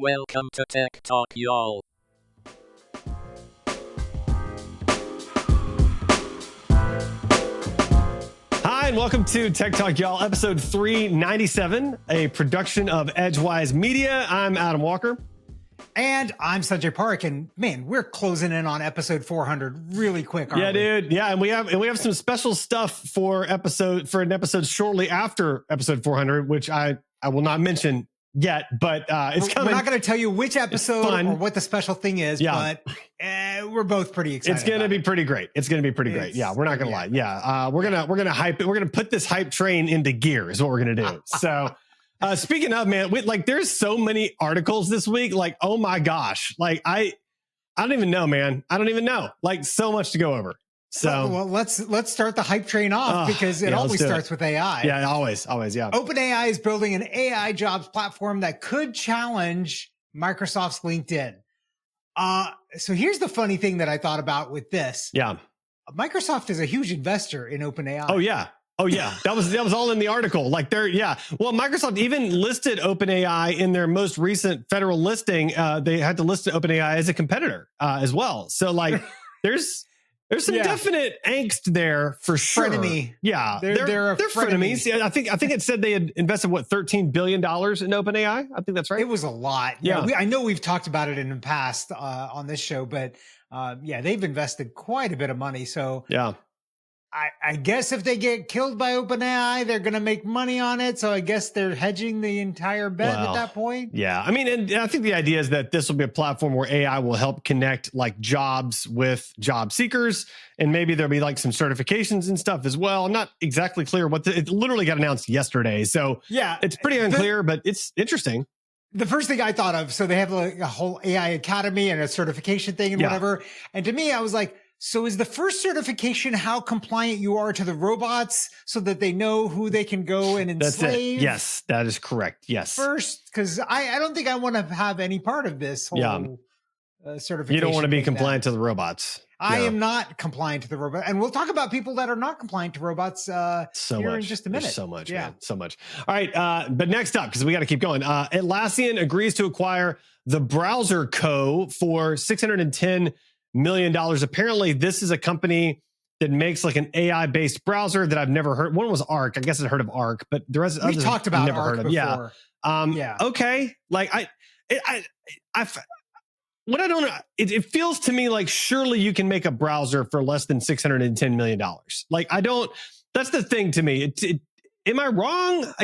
Welcome to Tech Talk, y'all. Hi, and welcome to Tech Talk, y'all, episode 397, a production of Edgewise Media. I'm Adam Walker. And I'm Sanjay Park, and man, we're closing in on episode 400 really quick, aren't we? Dude. Yeah, and we have some special stuff for an episode shortly after episode 400, which I will not mention yet, but it's coming. We're not going to tell you which episode or what the special thing is, but we're both pretty excited. It's going to be pretty great. It's going to be pretty great. Yeah, we're not going to lie. Yeah, we're gonna hype it. We're gonna put this hype train into gear. Is what we're gonna do. So. Speaking of, man, there's so many articles this week. Like, oh my gosh. Like, I don't even know, man. I don't even know. Like, so much to go over. So, well, let's start the hype train off because it always starts with AI. Yeah, always. Yeah. OpenAI is building an AI jobs platform that could challenge Microsoft's LinkedIn. So here's the funny thing that I thought about with this. Yeah. Microsoft is a huge investor in OpenAI. Oh yeah, that was all in the article. Like well, Microsoft even listed OpenAI in their most recent federal listing. They had to list OpenAI as a competitor as well. So like, there's some definite angst there for sure. Frenemy. Yeah, they're frenemies. Yeah, I think it said they had invested $13 billion in OpenAI. I think that's right. It was a lot. Yeah, I know we've talked about it in the past on this show, but they've invested quite a bit of money. So yeah. I guess if they get killed by OpenAI, they're going to make money on it. So I guess they're hedging the entire bet at that point. Yeah. I mean, and I think the idea is that this will be a platform where AI will help connect like jobs with job seekers. And maybe there'll be like some certifications and stuff as well. I'm not exactly clear it literally got announced yesterday. So yeah, it's pretty unclear, but it's interesting. The first thing I thought of, so they have like a whole AI Academy and a certification thing and whatever. And to me, I was like, so is the first certification how compliant you are to the robots so that they know who they can go and enslave? That's it. Yes, that is correct. Yes. First, because I don't think I want to have any part of this whole certification. You don't want to be compliant to the robots. I am not compliant to the robot. And we'll talk about people that are not compliant to robots in just a minute. There's so much, man. So much. All right. But next up, because we got to keep going. Atlassian agrees to acquire the Browser Co. for $610 million. Apparently, this is a company that makes like an AI-based browser that I've never heard. One was Arc. I guess I've heard of Arc, but the rest we talked about never Arc heard of. Before. Yeah. Okay. Like what I don't know, it feels to me like surely you can make a browser for less than $610 million. Like that's the thing to me. Am I wrong?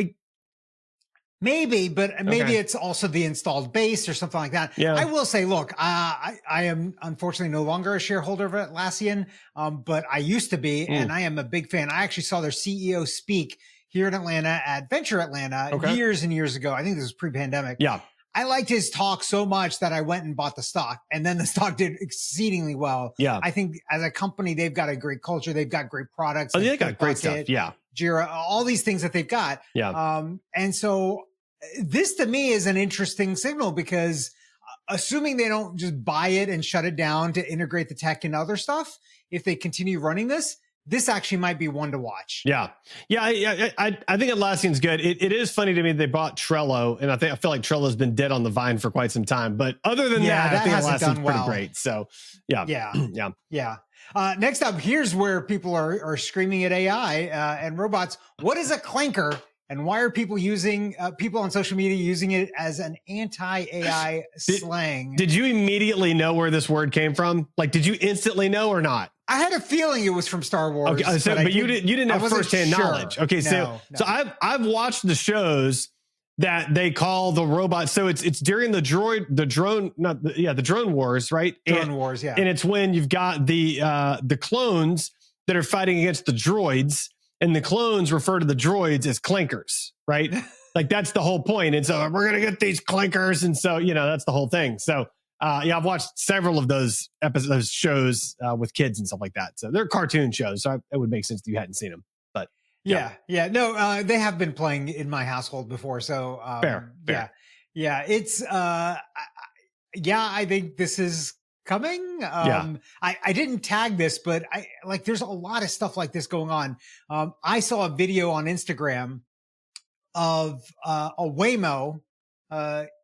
Maybe, but maybe it's also the installed base or something like that. Yeah. I will say, look, I am unfortunately no longer a shareholder of Atlassian, but I used to be, and I am a big fan. I actually saw their CEO speak here in Atlanta at Venture Atlanta years and years ago. I think this was pre-pandemic. Yeah. I liked his talk so much that I went and bought the stock, and then the stock did exceedingly well. Yeah. I think as a company, they've got a great culture. They've got great products. Oh, they got great stuff. Yeah. Jira, all these things that they've got. Yeah. And so this to me is an interesting signal because assuming they don't just buy it and shut it down to integrate the tech and other stuff, if they continue running this actually might be one to watch. Yeah. I think Atlassian's good. It is funny to me they bought Trello, and I feel like Trello's been dead on the vine for quite some time. But other than that, I think Atlassian's pretty great. So yeah. Next up, here's where people are screaming at AI and robots. What is a clanker? And why are people on social media using it as an anti-AI slang? Did you immediately know where this word came from? Like, did you instantly know or not? I had a feeling it was from Star Wars. Okay, but you didn't have firsthand knowledge. Okay, so I've watched the shows that they call the robots. So it's during the drone wars, right? Wars, yeah. And it's when you've got the clones that are fighting against the droids. And the clones refer to the droids as clankers, right? Like that's the whole point. And so we're going to get these clankers. And so, that's the whole thing. So, I've watched several of those episodes, shows with kids and stuff like that. So they're cartoon shows. So it would make sense if you hadn't seen them. But yeah. No, they have been playing in my household before. So fair. Yeah. It's, I think this is coming. I didn't tag this, but there's a lot of stuff like this going on. I saw a video on Instagram of a Waymo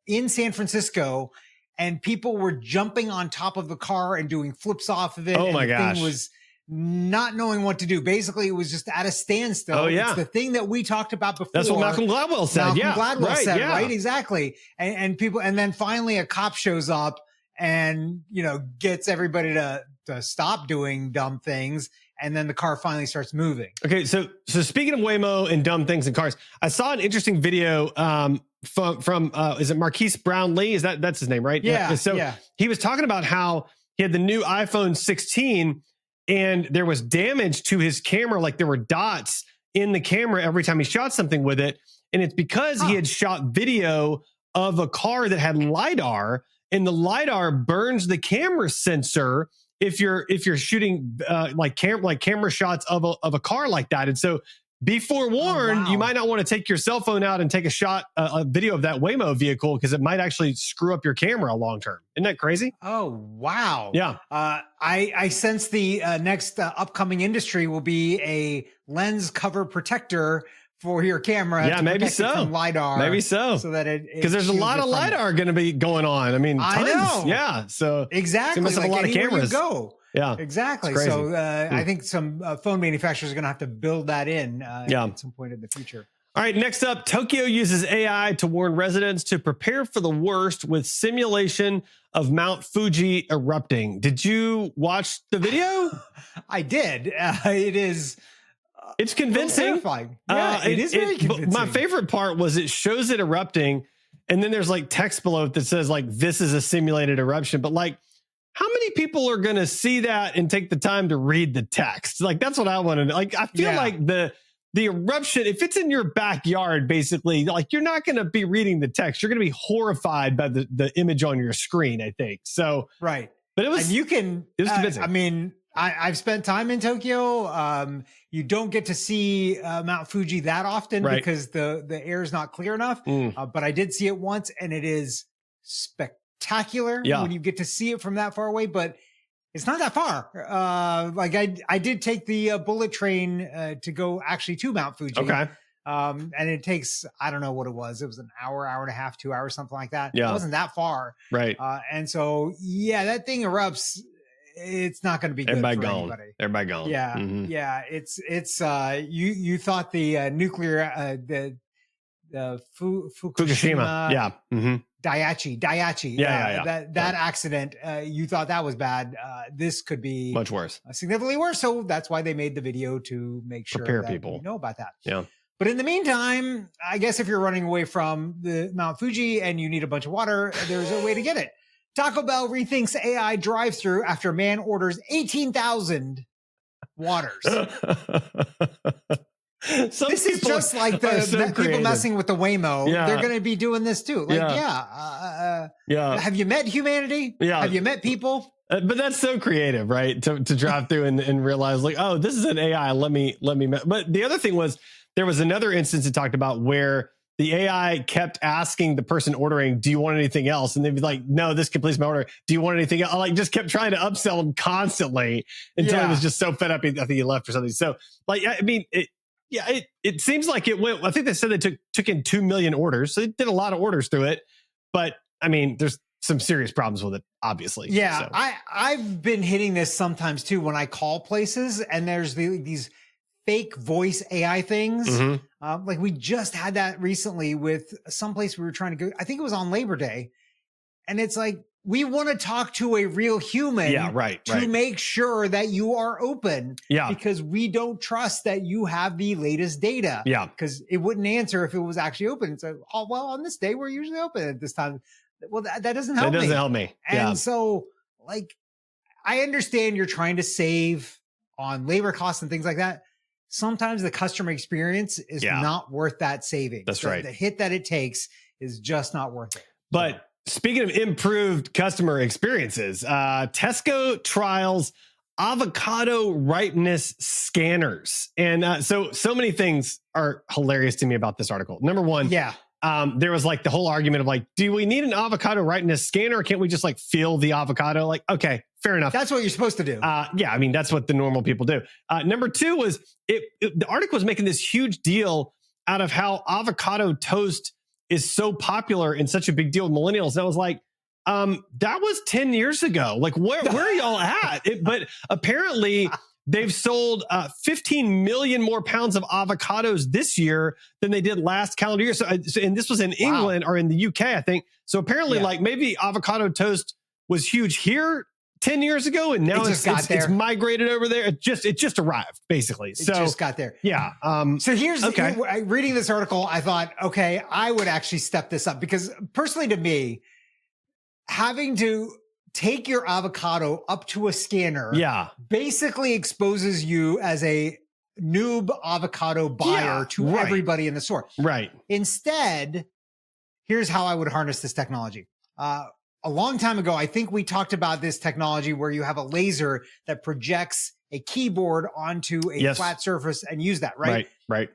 in San Francisco, and people were jumping on top of the car and doing flips off of it. Oh and my the gosh. thing was not knowing what to do. Basically, it was just at a standstill. Oh, yeah. It's the thing that we talked about before. That's what Malcolm Gladwell said. Gladwell said, yeah. right? Exactly. And people, and then finally a cop shows up and, gets everybody to stop doing dumb things. And then the car finally starts moving. Okay. So speaking of Waymo and dumb things in cars, I saw an interesting video, from is it Marquise Brownlee? That's his name, right? Yeah. So he was talking about how he had the new iPhone 16 and there was damage to his camera. Like there were dots in the camera every time he shot something with it. And it's because he had shot video of a car that had LiDAR, and the LiDAR burns the camera sensor if you're shooting camera shots of a car like that. And so be forewarned, you might not want to take your cell phone out and take a video of that Waymo vehicle, because it might actually screw up your camera long term. Isn't that crazy? Oh, wow. Yeah. I sense the next upcoming industry will be a lens cover protector for your camera. Yeah, maybe so. From LiDAR. Maybe so. So that because there's a lot of LiDAR going to be going on. I mean, tons. I know. Yeah. So exactly. must have a lot of cameras. You go. Yeah, exactly. So I think some phone manufacturers are going to have to build that in at some point in the future. All right, next up, Tokyo uses AI to warn residents to prepare for the worst with simulation of Mount Fuji erupting. Did you watch the video? I did. It is. It's convincing. Terrifying. Yeah, it is very convincing. My favorite part was it shows it erupting, and then there's like text below it that says like, this is a simulated eruption. But like, how many people are going to see that and take the time to read the text? Like, that's what I want to know. Like, I feel like the eruption, if it's in your backyard, basically, like, you're not going to be reading the text. You're going to be horrified by the image on your screen, I think. So, right. But it was, and it was convincing. I mean, I've spent time in Tokyo. You don't get to see Mount Fuji that often because the air is not clear enough. But I did see it once, and it is spectacular when you get to see it from that far away, but it's not that far. I did take the bullet train to go actually to Mount Fuji. Okay. And it takes, I don't know what it was. It was an hour and a half, 2 hours, something like that. Yeah. It wasn't that far. Right. And so, that thing erupts. It's not going to be good for anybody. Everybody gone. Yeah. Mm-hmm. Yeah. It's you thought the nuclear, the Fukushima. Yeah. Mm-hmm. Daiichi. That accident, you thought that was bad. This could be much worse, significantly worse. So that's why they made the video, to make sure prepare that people you know about that. Yeah. But in the meantime, I guess if you're running away from the Mount Fuji and you need a bunch of water, there's a way to get it. Taco Bell rethinks AI drive-through after man orders 18,000 waters. This is just like the people messing with the Waymo. Yeah. They're going to be doing this too. Like, have you met humanity? Yeah. Have you met people? But that's so creative, right? To drive through and realize like, oh, this is an AI. Let me. But the other thing was, there was another instance it talked about where the AI kept asking the person ordering, do you want anything else? And they'd be like, no, this completes my order. Do you want anything else? Like, just kept trying to upsell them constantly until he was just so fed up. I think he left or something. So like, I mean, it seems like it went, I think they said they took in 2 million orders. So they did a lot of orders through it, but I mean, there's some serious problems with it, obviously. Yeah. So. I've been hitting this sometimes too, when I call places and there's these fake voice AI things. Mm-hmm. Like we just had that recently with some place we were trying to go. I think it was on Labor Day. And it's like, we want to talk to a real human to make sure that you are open. Yeah. Because we don't trust that you have the latest data. Yeah. Because it wouldn't answer if it was actually open. So, oh, well, on this day, we're usually open at this time. Well, that doesn't help me. That doesn't help me. And so, like, I understand you're trying to save on labor costs and things like that. Sometimes the customer experience is not worth that saving. That's right. The hit that it takes is just not worth it. But speaking of improved customer experiences, Tesco trials avocado ripeness scanners. And so many things are hilarious to me about this article. Number one, there was like the whole argument of like, do we need an avocado ripeness scanner? Or can't we just like feel the avocado? Like, okay, fair enough. That's what you're supposed to do. I mean, that's what the normal people do. Number two was the article was making this huge deal out of how avocado toast is so popular and such a big deal with millennials. And I was like, that was 10 years ago. Like, where are y'all at? But apparently they've sold 15 million more pounds of avocados this year than they did last calendar year. So and this was in England or in the UK, I think. So apparently, like, maybe avocado toast was huge here 10 years ago, and now it's migrated over there. It just arrived, basically. It just got there. Yeah. So here's reading this article, I thought, okay, I would actually step this up, because personally to me, having to take your avocado up to a scanner basically exposes you as a noob avocado buyer to everybody in the store. Right. Instead, here's how I would harness this technology. A long time ago, I think we talked about this technology where you have a laser that projects a keyboard onto a flat surface and use that, right? Right.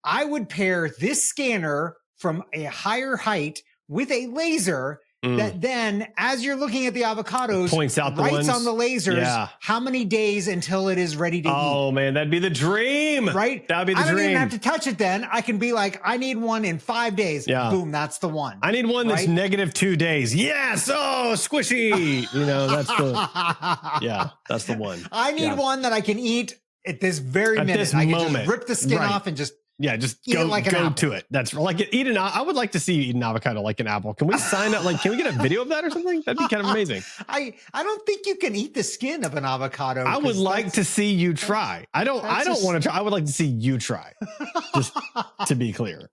I would pair this scanner from a higher height with a laser that then, as you're looking at the avocados, points out writes on the lasers how many days until it is ready to eat. Oh, man, that'd be the dream. Right? That'd be the dream. I don't even have to touch it then. I can be like, I need one in 5 days. Yeah. Boom, that's the one. I need one that's -2 days. Yes. Oh, squishy. That's the one. I need one that I can eat at this very minute. This I can moment. just rip the skin off and just just eat it like go to it. That's like I would like to see you eat an avocado like an apple. Can we sign up? Like, can we get a video of that or something? That'd be kind of amazing. I don't think you can eat the skin of an avocado. I would like to see you try. I don't want to try. I would like to see you try. Just to be clear.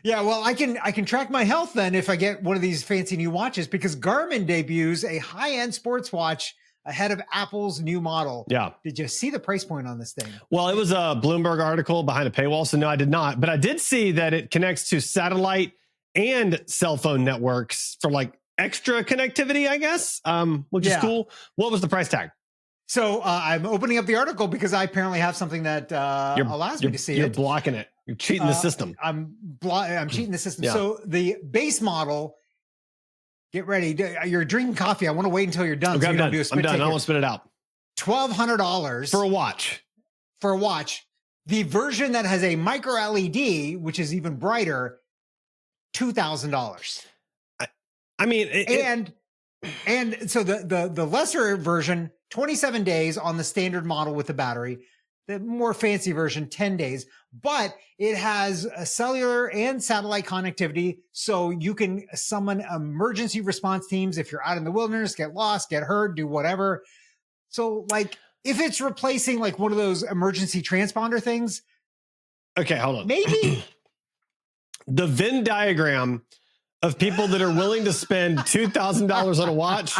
Yeah, well, I can track my health then if I get one of these fancy new watches, because Garmin debuts a high-end sports watch ahead of Apple's new model. Yeah. Did you see the price point on this thing? Well, it was a Bloomberg article behind a paywall, so no, I did not. But I did see that it connects to satellite and cell phone networks for like extra connectivity, I guess, which is cool. What was the price tag? So I'm opening up the article because I apparently have something that allows me to see it. You're blocking it. You're cheating the system. I'm cheating the system. Yeah. So the base model, get ready. You're drinking coffee. I want to wait until you're done. Okay, so I'm done. I'm done. I won't spit it out. $1,200 for a watch. For a watch. The version that has a micro LED, which is even brighter, $2,000. I mean, and so the lesser version, 27 days on the standard model with the battery. The more fancy version, 10 days, but it has a cellular and satellite connectivity. So you can summon emergency response teams if you're out in the wilderness, get lost, get hurt, do whatever. So like if it's replacing like one of those emergency transponder things. Okay, hold on. Maybe the Venn diagram of people that are willing to spend $2,000 on a watch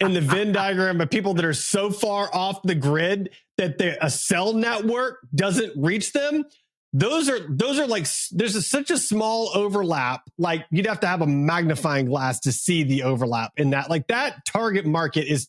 and the Venn diagram of people that are so far off the grid that a cell network doesn't reach them. Those are like, there's such a small overlap. Like you'd have to have a magnifying glass to see the overlap in that. Like that target market is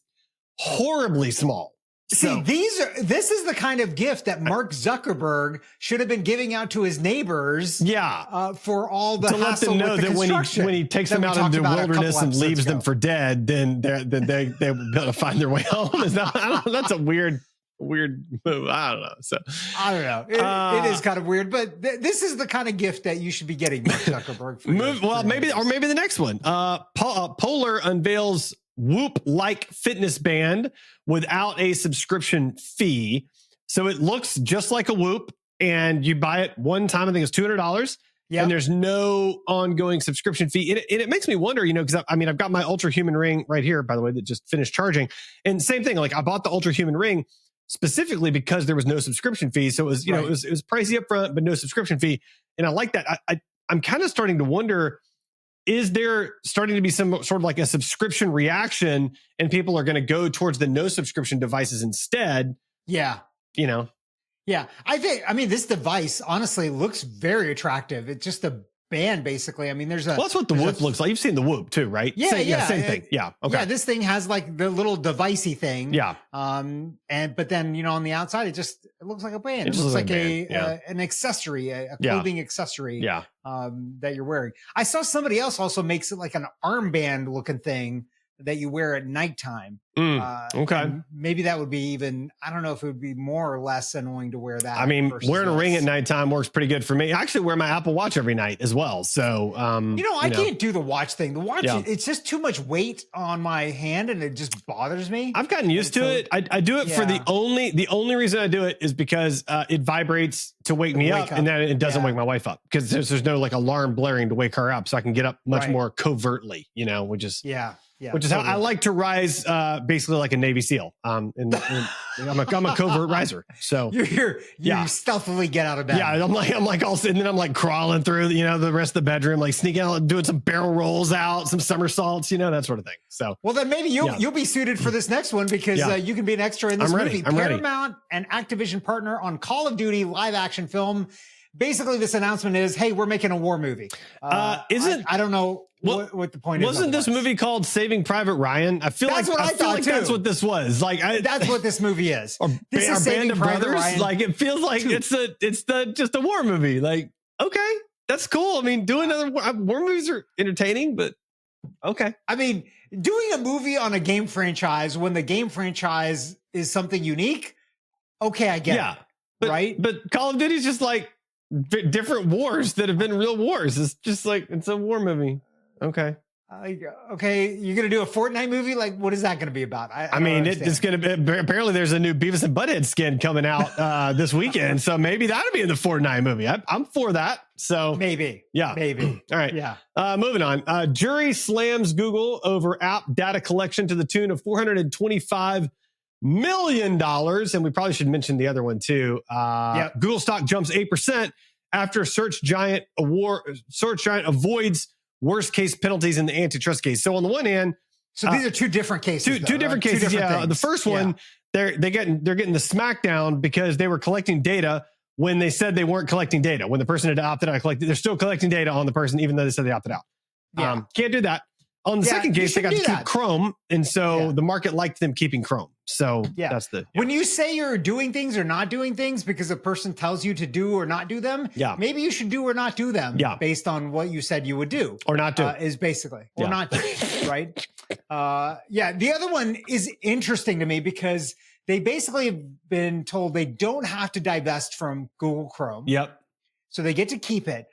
horribly small. See, this is the kind of gift that Mark Zuckerberg should have been giving out to his neighbors. Yeah. For all the to let them know that when he takes them out into the wilderness and leaves them for dead, then they'll be able to find their way home. That's a weird move. I don't know. So I don't know. It is kind of weird, but this is the kind of gift that you should be getting, Mark Zuckerberg. Maybe the next one. Polar unveils Whoop-like fitness band without a subscription fee. So it looks just like a Whoop, and you buy it one time. I think it's $200. Yep. And there's no ongoing subscription fee. And it makes me wonder, because I've got my Ultra Human Ring right here, by the way, that just finished charging. And same thing, like I bought the Ultra Human Ring specifically because there was no subscriction fee. So it was, it was pricey up front, but no subscription fee. And I like that. I'm kind of starting to wonder, is there starting to be some sort of like a subscription reaction and people are going to go towards the no subscription devices instead? Yeah. Yeah. This device honestly looks very attractive. It's just a band basically. That's what the Whoop looks like. You've seen the Whoop too, right? Yeah. Same thing. Yeah. Okay. Yeah. This thing has like the little devicey thing. Yeah. But then, on the outside, it looks like a band. It looks like an accessory, a clothing accessory. Yeah. That you're wearing. I saw somebody else also makes it like an armband looking thing that you wear at nighttime. Okay. And maybe that would be even, I don't know if it would be more or less annoying to wear that. I mean, wearing a ring at nighttime works pretty good for me. I actually wear my Apple Watch every night as well. So, I can't do the watch thing. The watch, it's just too much weight on my hand and it just bothers me. I've gotten used to it. I do it for the only reason I do it is because it vibrates to wake me up, and then it doesn't wake my wife up because there's no like alarm blaring to wake her up. So I can get up much more covertly, which is, which is how I like to rise, basically like a Navy SEAL. I'm a covert riser. So you stealthily get out of bed. Yeah, I'm like all sitting, and then I'm like crawling through, the rest of the bedroom, like sneaking out, doing some barrel rolls out, some somersaults, that sort of thing. So, well, then maybe you'll be suited for this next one because you can be an extra in this movie. Paramount and Activision partner on Call of Duty live action film. Basically, this announcement is, hey, we're making a war movie. I don't know what the point is. Wasn't this movie called Saving Private Ryan? I feel like that's what this was. Like that's what this movie is. This is Band of Brothers. Ryan. Like it feels like it's just a war movie. Like, okay, that's cool. I mean, doing other war movies are entertaining, but okay. I mean, doing a movie on a game franchise when the game franchise is something unique. Okay, I get it. Right? But Call of Duty is just like different wars that have been real wars. It's just like, it's a war movie. Okay. Okay. You're going to do a Fortnite movie? Like, what is that going to be about? I mean, it's going to be, apparently there's a new Beavis and Butthead skin coming out this weekend. So maybe that'll be in the Fortnite movie. I'm for that. So maybe. Yeah. Maybe. All right. Yeah. Moving on. Jury slams Google over app data collection to the tune of $425 million. And we probably should mention the other one too. Google stock jumps 8% after search giant avoids worst case penalties in the antitrust case. So on the one hand, so these are two different cases. Two different cases. The first one, they're getting the smackdown because they were collecting data when they said they weren't collecting data. When the person had opted out, they're still collecting data on the person, even though they said they opted out. Can't do that. On the second case, they got to keep Chrome. And so the market liked them keeping Chrome. So that's when you say you're doing things or not doing things because a person tells you to do or not do them, maybe you should do or not do them based on what you said you would do. Or not do. Is basically. Or not do, right? The other one is interesting to me because they basically have been told they don't have to divest from Google Chrome. Yep. So they get to keep it.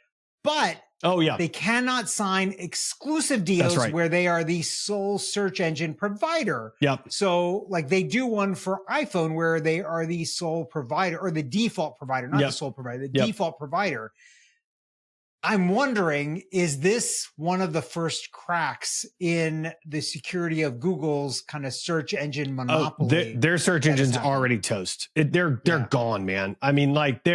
But they cannot sign exclusive deals where they are the sole search engine provider. Yep. So like they do one for iPhone where they are the sole provider or the default provider, not the sole provider, the default provider. I'm wondering, is this one of the first cracks in the security of Google's kind of search engine monopoly? Their search engine's already toast. They're gone, man. I mean, like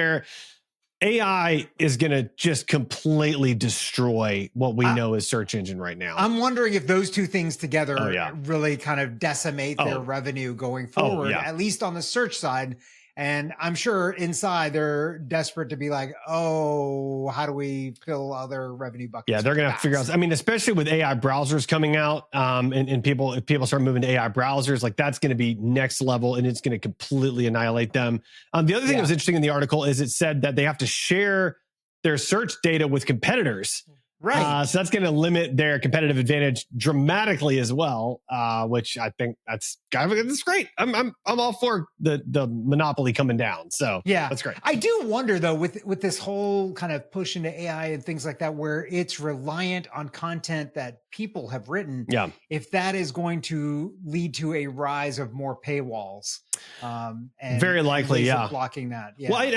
AI is going to just completely destroy what we know as search engine right now. I'm wondering if those two things together really kind of decimate their revenue going forward, at least on the search side. And I'm sure inside they're desperate to be like, how do we fill other revenue buckets? Yeah, they're going to have to figure out. I mean, especially with AI browsers coming out, and if people start moving to AI browsers, like that's going to be next level, and it's going to completely annihilate them. The other thing that was interesting in the article is it said that they have to share their search data with competitors. Right. So that's going to limit their competitive advantage dramatically as well, which I think that's great. I'm all for the monopoly coming down. So that's great. I do wonder though, with this whole kind of push into AI and things like that, where it's reliant on content that people have written. If that is going to lead to a rise of more paywalls, and very likely, blocking that. Well,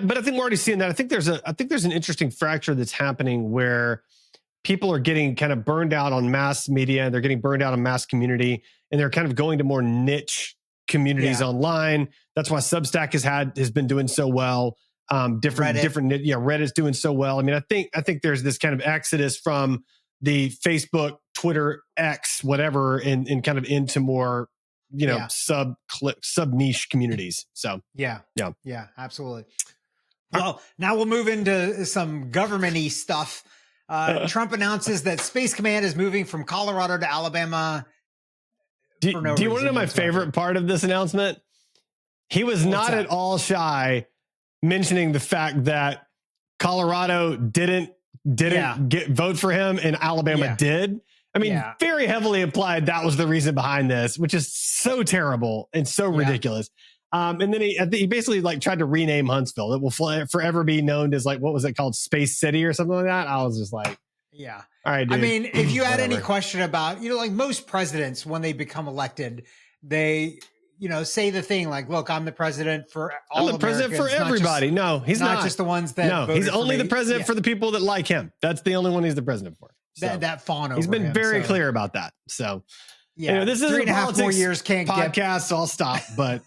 but I think we're already seeing that. I think there's an interesting fracture that's happening where people are getting kind of burned out on mass media. They're getting burned out on mass community, and they're kind of going to more niche communities online. That's why Substack has been doing so well. Reddit's doing so well. I mean, I think there's this kind of exodus from the Facebook, Twitter, X, whatever, and kind of into more, sub niche communities. So yeah, absolutely. Well, now we'll move into some government-y stuff. Trump announces that Space Command is moving from Colorado to Alabama. Do you want to know my favorite part of this announcement? He was not at all shy mentioning the fact that Colorado didn't vote for him and Alabama did. I mean, very heavily implied that was the reason behind this, which is so terrible and so ridiculous. And then he basically like tried to rename Huntsville. It will forever be known as like, what was it called? Space City or something like that. I was just like, yeah. All right, dude. I mean, if you had any question about, like most presidents, when they become elected, they, say the thing like, look, I'm the president for all I'm the president for everybody. No, he's not just the ones that. No, he's only the president for the people that like him. That's the only one he's the president for. So, that fawn over he's been him, very clear about that. So, yeah, this is 3.5 more years can't podcast, so I'll stop. But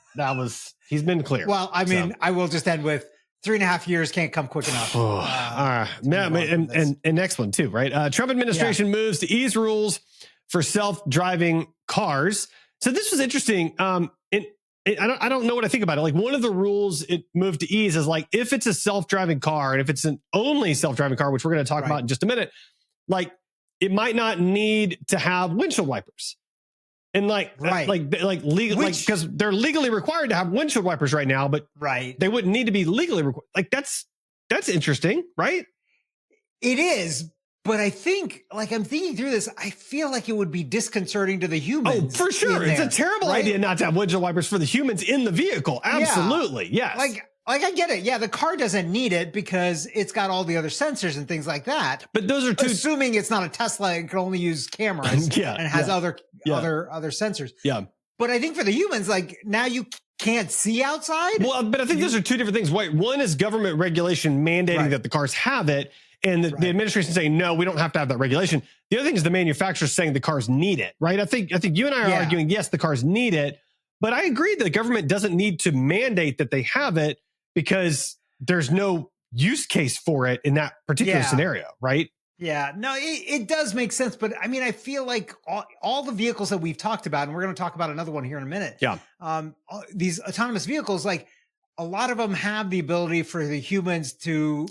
he's been clear. Well, I mean, I will just end with 3.5 years can't come quick enough. All right. And next one too, right? Trump administration moves to ease rules for self-driving cars. So this was interesting. I don't know what I think about it. Like one of the rules it moved to ease is like if it's a self-driving car and if it's an only self-driving car, which we're going to talk about in just a minute, like it might not need to have windshield wipers. And because they're legally required to have windshield wipers right now, but they wouldn't need to be legally required. Like that's interesting, right? It is. But I think, like, I'm thinking through this, I feel like it would be disconcerting to the humans. Oh, for sure. It's a terrible idea not to have windshield wipers for the humans in the vehicle. Absolutely. Yeah. Yes. Like I get it. Yeah, the car doesn't need it because it's got all the other sensors and things like that. But those are assuming it's not a Tesla and can only use cameras and has other sensors. Yeah. But I think for the humans, like now you can't see outside. Well, but I think those are two different things. One is government regulation mandating that the cars have it. And the administration saying, no, we don't have to have that regulation. The other thing is the manufacturer saying the cars need it, right? I think you and I are arguing, yes, the cars need it. But I agree that the government doesn't need to mandate that they have it because there's no use case for it in that particular scenario, right? Yeah, no, it does make sense. But I mean, I feel like all the vehicles that we've talked about, and we're going to talk about another one here in a minute. Yeah. These autonomous vehicles, like a lot of them have the ability for the humans to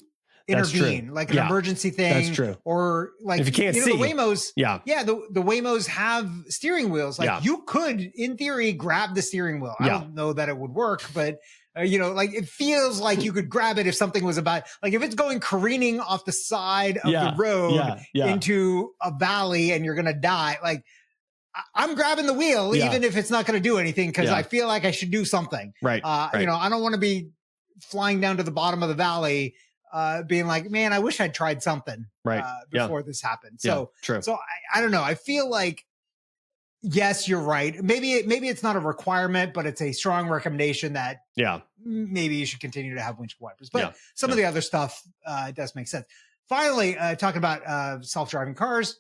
intervene, like an emergency thing. That's true. Or like if you can't see the Waymos. Yeah. The Waymos have steering wheels. Like you could, in theory, grab the steering wheel. I don't know that it would work, but like it feels like you could grab it if something was about, like if it's going careening off the side of the road into a valley and you're going to die. Like I'm grabbing the wheel, even if it's not going to do anything, because I feel like I should do something. Right. I don't want to be flying down to the bottom of the valley being like, man, I wish I'd tried something before this happened. So, true. So I don't know. I feel like, yes, you're right. Maybe it's not a requirement, but it's a strong recommendation that maybe you should continue to have windshield wipers. But some of the other stuff does make sense. Finally, talking about self-driving cars,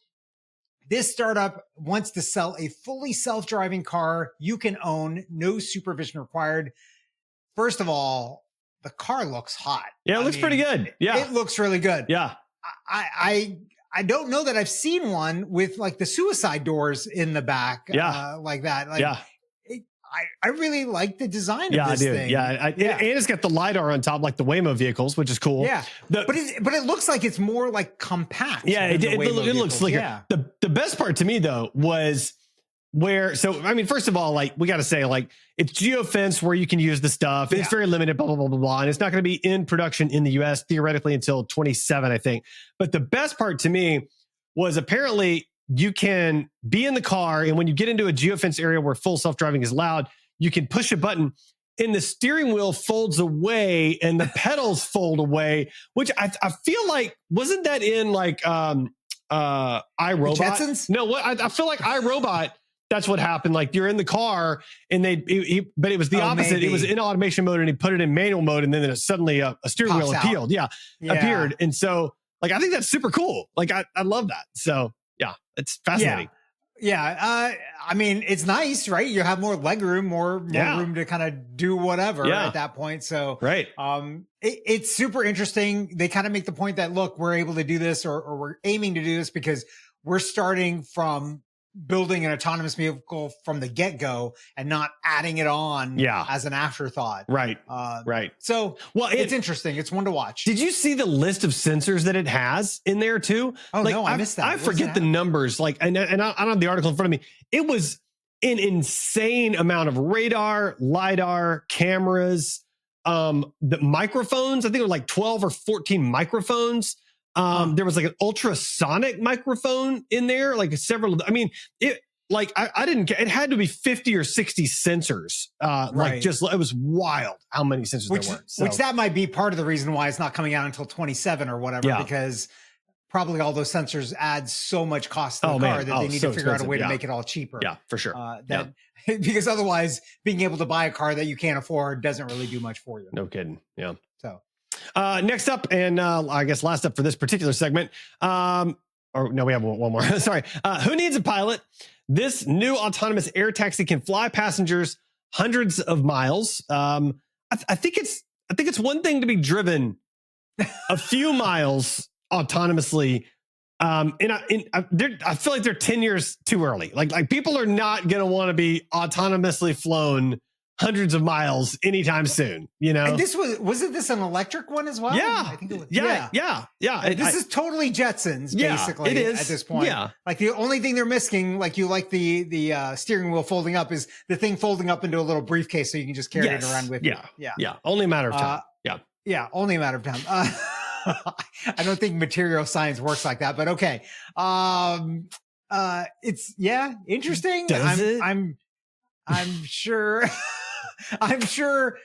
this startup wants to sell a fully self-driving car you can own, no supervision required. First of all, the car looks hot. Yeah, it looks pretty good. Yeah. It looks really good. Yeah. I don't know that I've seen one with like the suicide doors in the back. Like that. Like, I really like the design of this thing. Yeah. And it's got the LiDAR on top, like the Waymo vehicles, which is cool. Yeah. But it looks like it's more like compact. Yeah. It looks slicker. Yeah. The best part to me though was first of all, like we got to say, like it's geofence where you can use the stuff. It's very limited, blah, blah, blah, blah, blah. And it's not going to be in production in the US theoretically until 27, I think. But the best part to me was apparently you can be in the car. And when you get into a geofence area where full self-driving is allowed, you can push a button and the steering wheel folds away and the pedals fold away, which I feel like, wasn't that in like iRobot? Jetsons? No, I feel like iRobot. That's what happened. Like you're in the car and but it was the opposite. Maybe. It was in automation mode and he put it in manual mode and then suddenly a steering wheel appeared. Appeared. And so like, I think that's super cool. Like I love that. So yeah, it's fascinating. Yeah. I mean, it's nice, right? You have more leg room, more room to kind of do whatever at that point. So it's super interesting. They kind of make the point that, look, we're able to do this or we're aiming to do this because we're starting from building an autonomous vehicle from the get-go and not adding it on as an afterthought. Right. So, it's interesting. It's one to watch. Did you see the list of sensors that it has in there too? Oh, no, I missed that. I forget the numbers. Like, and I don't have the article in front of me. It was an insane amount of radar, LiDAR, cameras, the microphones. I think it was like 12 or 14 microphones. There was like an ultrasonic microphone in there, like several. I mean, like I didn't get, it had to be 50 or 60 sensors. Like just, it was wild how many sensors there were. So. Which that might be part of the reason why it's not coming out until 27 or whatever, because probably all those sensors add so much cost to the car that they need to figure out a way to make it all cheaper. Yeah, for sure. Because otherwise being able to buy a car that you can't afford doesn't really do much for you. No kidding. Yeah. So next up, and I guess last up for this particular segment, or no, we have one more. Sorry. Who needs a pilot? This new autonomous air taxi can fly passengers hundreds of miles. I think it's one thing to be driven a few miles autonomously. I feel like they're 10 years too early. Like people are not going to want to be autonomously flown hundreds of miles anytime soon, you know? And this wasn't this an electric one as well? Yeah. I think it was. Yeah. This is totally Jetsons, basically. It is at this point. Yeah. Like the only thing they're missing, like the steering wheel folding up, is the thing folding up into a little briefcase so you can just carry it around with you. Yeah. Only a matter of time. Yeah. Only a matter of time. I don't think material science works like that, but okay. It's interesting. I'm sure. I'm sure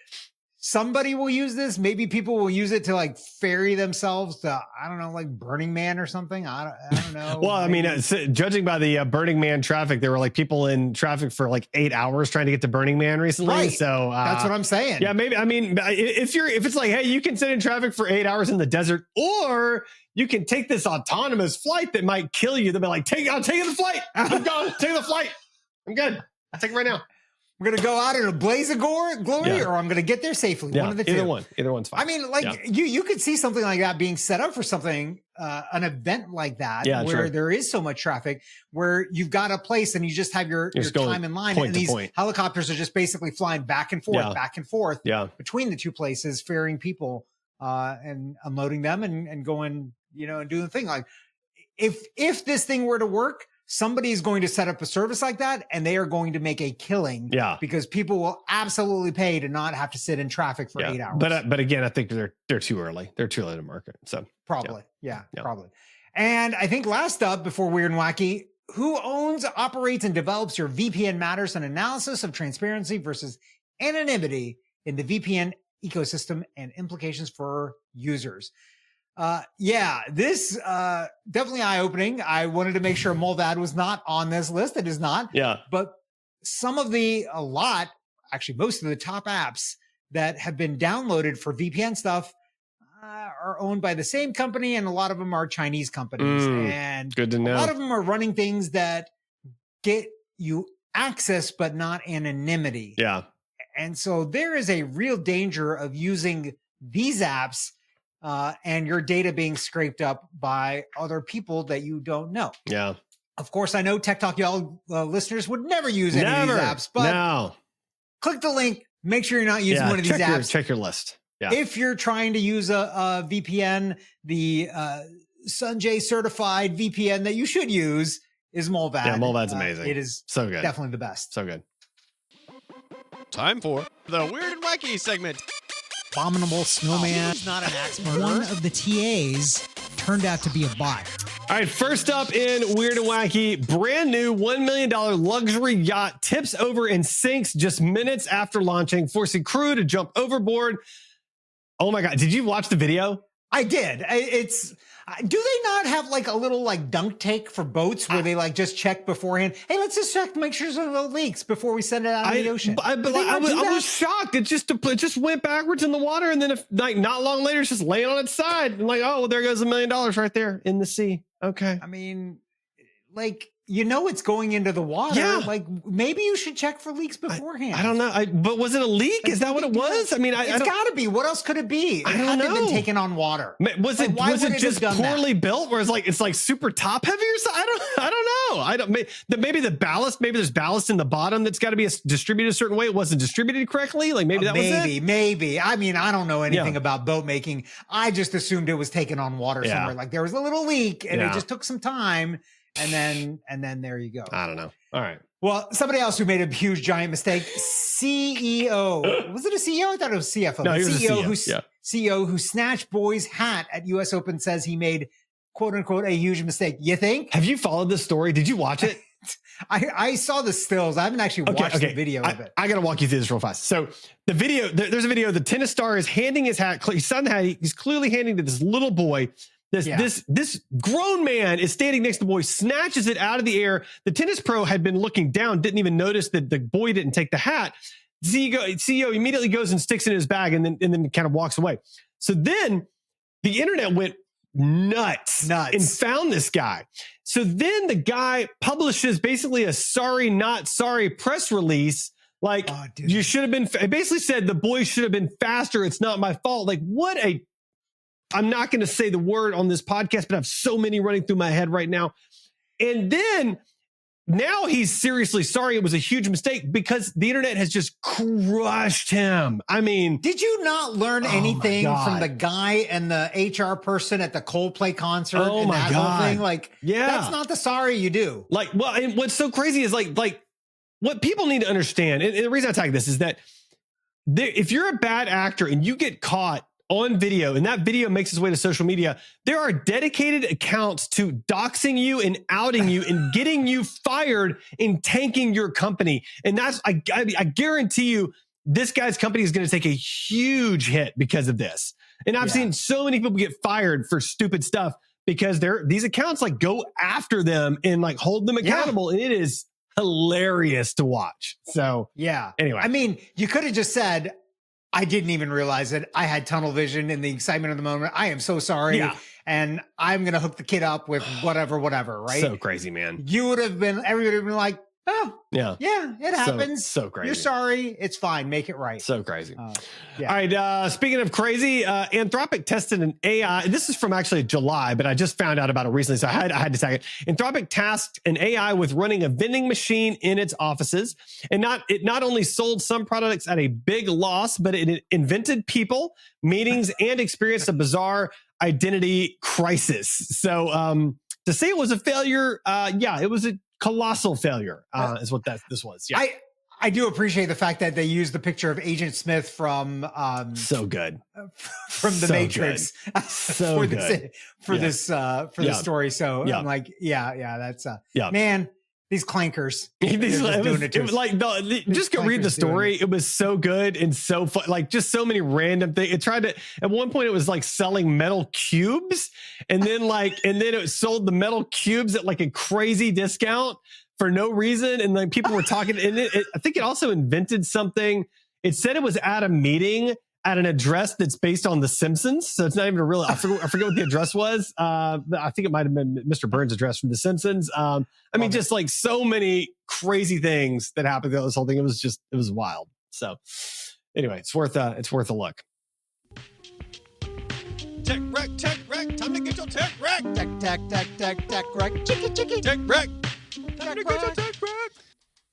somebody will use this. Maybe people will use it to like ferry themselves to, I don't know, like Burning Man or something. I don't know. Well, I mean, judging by the Burning Man traffic, there were like people in traffic for like 8 hours trying to get to Burning Man recently. Right. So that's what I'm saying. Yeah, maybe. I mean, if it's like, hey, you can sit in traffic for 8 hours in the desert, or you can take this autonomous flight that might kill you. They'll be like, I'll take the flight. I'm going. Take the flight. I'm good. I'll take it right now. I'm going to go out in a blaze of glory, or I'm going to get there safely. Yeah. One of the two. Either one's fine. I mean, like you could see something like that being set up for something, an event like that, where there is so much traffic, where you've got a place and you just have your time in line, and these helicopters are just basically flying back and forth between the two places, ferrying people and unloading them and going, and doing the thing. Like if this thing were to work, somebody is going to set up a service like that, and they are going to make a killing. Yeah, because people will absolutely pay to not have to sit in traffic for 8 hours. But again, I think they're too early. They're too early to market. So probably, probably. And I think last up before Weird and Wacky, who owns, operates, and develops your VPN matters, an analysis of transparency versus anonymity in the VPN ecosystem and implications for users. This definitely eye-opening. I wanted to make sure Mulvad was not on this list. It is not. Yeah. But most of the top apps that have been downloaded for VPN stuff are owned by the same company, and a lot of them are Chinese companies. And good to know. A lot of them are running things that get you access but not anonymity. Yeah. And so there is a real danger of using these apps and your data being scraped up by other people that you don't know. Yeah. Of course, I know Tech Talk Y'all listeners would never use any of these apps, but click the link. Make sure you're not using one of these apps. Check your list. Yeah. If you're trying to use a VPN, the Sanjay certified VPN that you should use is Mulvad. Yeah, Mulvad's amazing. It is so good. Definitely the best. So good. Time for the Weird and Wacky segment. Abominable snowman. He's not an axe murderer. One of the TAs turned out to be a bot. All right, first up in Weird and Wacky, brand new $1 million luxury yacht tips over and sinks just minutes after launching, forcing crew to jump overboard. Oh my God, did you watch the video? I did. Do they not have like a little like dunk tank for boats where they like just check beforehand? Hey, let's just check to make sure there's no leaks before we send it out in the ocean. I was shocked. It just went backwards in the water, and then not long later, it's just laying on its side. And like, oh, well, there goes $1 million right there in the sea. Okay. I mean, like, it's going into the water. Yeah. Like, maybe you should check for leaks beforehand. I don't know. But was it a leak? Is that what it was? I mean, it's got to be. What else could it be? It had to have been taken on water. Was it just poorly built, where it's like super top heavy or something? I don't know. Maybe the ballast. Maybe there's ballast in the bottom that's got to be distributed a certain way. It wasn't distributed correctly. Like maybe that was it. Maybe. I mean, I don't know anything about boat making. I just assumed it was taken on water somewhere. Like there was a little leak, and it just took some time. And then there you go. I don't know. All right. Well, somebody else who made a huge giant mistake, CEO. Was it a CEO? I thought it was CFO. No, he was a CEO. CEO who snatched boy's hat at US Open says he made, quote unquote, a huge mistake. You think? Have you followed this story? Did you watch it? I saw the stills. I haven't actually watched the video of it. I got to walk you through this real fast. So the video, there's a video. The tennis star is handing his hat. His son hat. He's clearly handing to this little boy. This grown man is standing next to the boy, snatches it out of the air. The tennis pro had been looking down, didn't even notice that the boy didn't take the hat. CEO immediately goes and sticks it in his bag and then kind of walks away. So then the internet went nuts and found this guy. So then the guy publishes basically a sorry, not sorry press release. Like, you should have been, it basically said the boy should have been faster. It's not my fault. Like, I'm not going to say the word on this podcast, but I have so many running through my head right now. And then now he's seriously sorry. It was a huge mistake because the internet has just crushed him. I mean, did you not learn anything from the guy and the HR person at the Coldplay concert? Oh my God. Whole thing? Like, that's not the sorry you do. Like, well, and what's so crazy is like what people need to understand. And the reason I tag this is that if you're a bad actor and you get caught on video and that video makes its way to social media, there are dedicated accounts to doxing you and outing you and getting you fired and tanking your company. And that's, I guarantee you, this guy's company is going to take a huge hit because of this. And I've seen so many people get fired for stupid stuff because these accounts like go after them and like hold them accountable. And it is hilarious to watch. So anyway, I mean, you could have just said, I didn't even realize it. I had tunnel vision in the excitement of the moment. I am so sorry. And I'm going to hook the kid up with whatever, right? So crazy, man. You would have been, everybody would have been like, oh, yeah, it happens. So crazy. You're sorry. It's fine. Make it right. So crazy. All right. Speaking of crazy, Anthropic tested an AI. This is from actually July, but I just found out about it recently, so I had to tag it. Anthropic tasked an AI with running a vending machine in its offices, and it not only sold some products at a big loss, but it invented people, meetings, and experienced a bizarre identity crisis. So to say it was a failure, it was a colossal failure, is what this was. Yeah. I do appreciate the fact that they used the picture of Agent Smith from so good from the Matrix so for this story. So I'm like, that's man. These clankers. Just go read the story. It was so good and so fun. Like just so many random things. It tried to, at one point it was like selling metal cubes and then it sold the metal cubes at like a crazy discount for no reason. And like people were talking and I think it also invented something. It said it was at a meeting at an address that's based on The Simpsons. So it's not even a real, I forget what the address was. I think it might've been Mr. Burns' address from The Simpsons. I mean, just like so many crazy things that happened throughout this whole thing. It was wild. So anyway, it's worth a look. Tech wreck, time to get your tech wreck. Tech wreck. Chicky. Tech wreck. Time to get your tech wreck.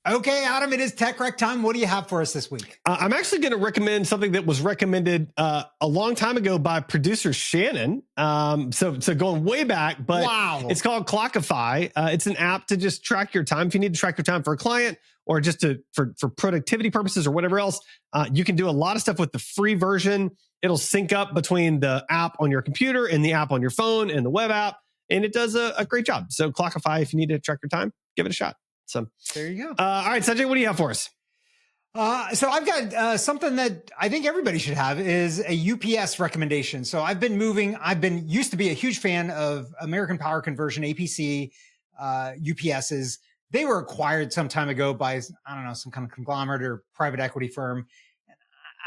Okay, Adam, it is Tech Rec time. What do you have for us this week? I'm actually going to recommend something that was recommended a long time ago by producer Shannon. So going way back, but It's called Clockify. It's an app to just track your time. If you need to track your time for a client or just for productivity purposes or whatever else, you can do a lot of stuff with the free version. It'll sync up between the app on your computer and the app on your phone and the web app, and it does a great job. So Clockify, if you need to track your time, give it a shot. So there you go. All right, Sanjay, what do you have for us? So I've got something that I think everybody should have is a UPS recommendation. So I've been used to be a huge fan of American Power Conversion, APC, UPSs. They were acquired some time ago by, I don't know, some kind of conglomerate or private equity firm.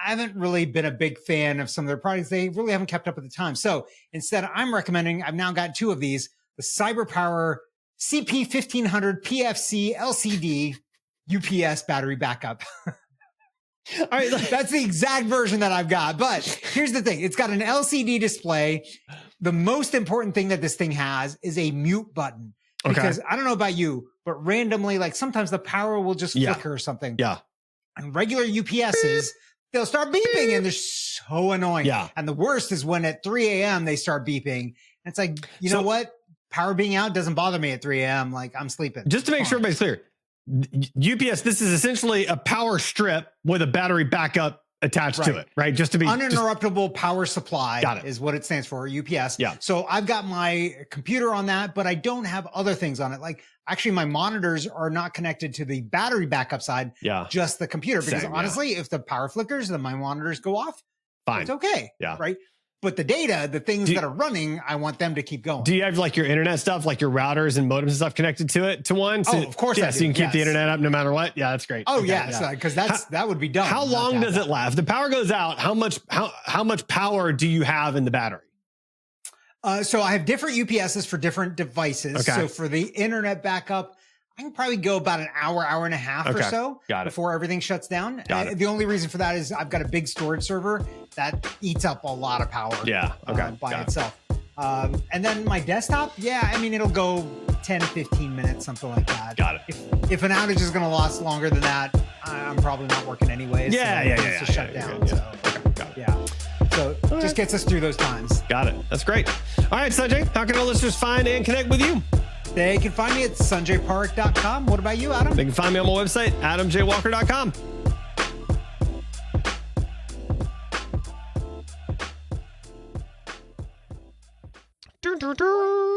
I haven't really been a big fan of some of their products. They really haven't kept up with the time. So instead, I'm recommending, I've now got two of these, the CyberPower CP1500 PFC LCD UPS battery backup. All right, that's the exact version that I've got. But here's the thing. It's got an LCD display. The most important thing that this thing has is a mute button. Because I don't know about you, but randomly, like sometimes the power will just flicker or something. Yeah. And regular UPSs, they'll start beeping and they're so annoying. Yeah. And the worst is when at 3 a.m. they start beeping. And it's like, you know what? Power being out doesn't bother me at 3 a.m. Like I'm sleeping. Just to make sure everybody's clear, UPS, this is essentially a power strip with a battery backup attached to Right. it, right? Just to be Uninterruptible power supply Got it. is what it stands for, UPS. Yeah. So I've got my computer on that, but I don't have other things on it. Like actually my monitors are not connected to the battery backup side, yeah, just the computer. Because Same, yeah. honestly, if the power flickers, then my monitors go off. fine. It's okay. Yeah. Right. But the data, the things that are running, I want them to keep going. Do you have like your internet stuff, like your routers and modems and stuff connected to it, to one? So, Of course Yeah, I so do. you can keep the Yes. internet up no matter what. Yeah, that's great. Oh Okay, yes, because that would be dumb. How not to long have does that. it last? If the power goes out, how much power do you have in the battery? So I have different UPSs for different devices. Okay. So for the internet backup, I can probably go about an hour, hour and a half or Okay. so Got it. before everything shuts down. Got it. The only reason for that is I've got a big storage server that eats up a lot of power. Yeah. Okay. By Got it. itself. And then my desktop, yeah, I mean, it'll go 10, 15 minutes, something like that. Got it. If an outage is going to last longer than that, I'm probably not working anyways. Yeah, so yeah, it's yeah, just shut yeah, down. yeah. So, Okay, got it. yeah. So it just gets us through those times. Got it. That's great. All right, Sanjay, how can our listeners find and connect with you? They can find me at sanjaypark.com. What about you, Adam? They can find me on my website, adamjwalker.com. Dun, dun, dun.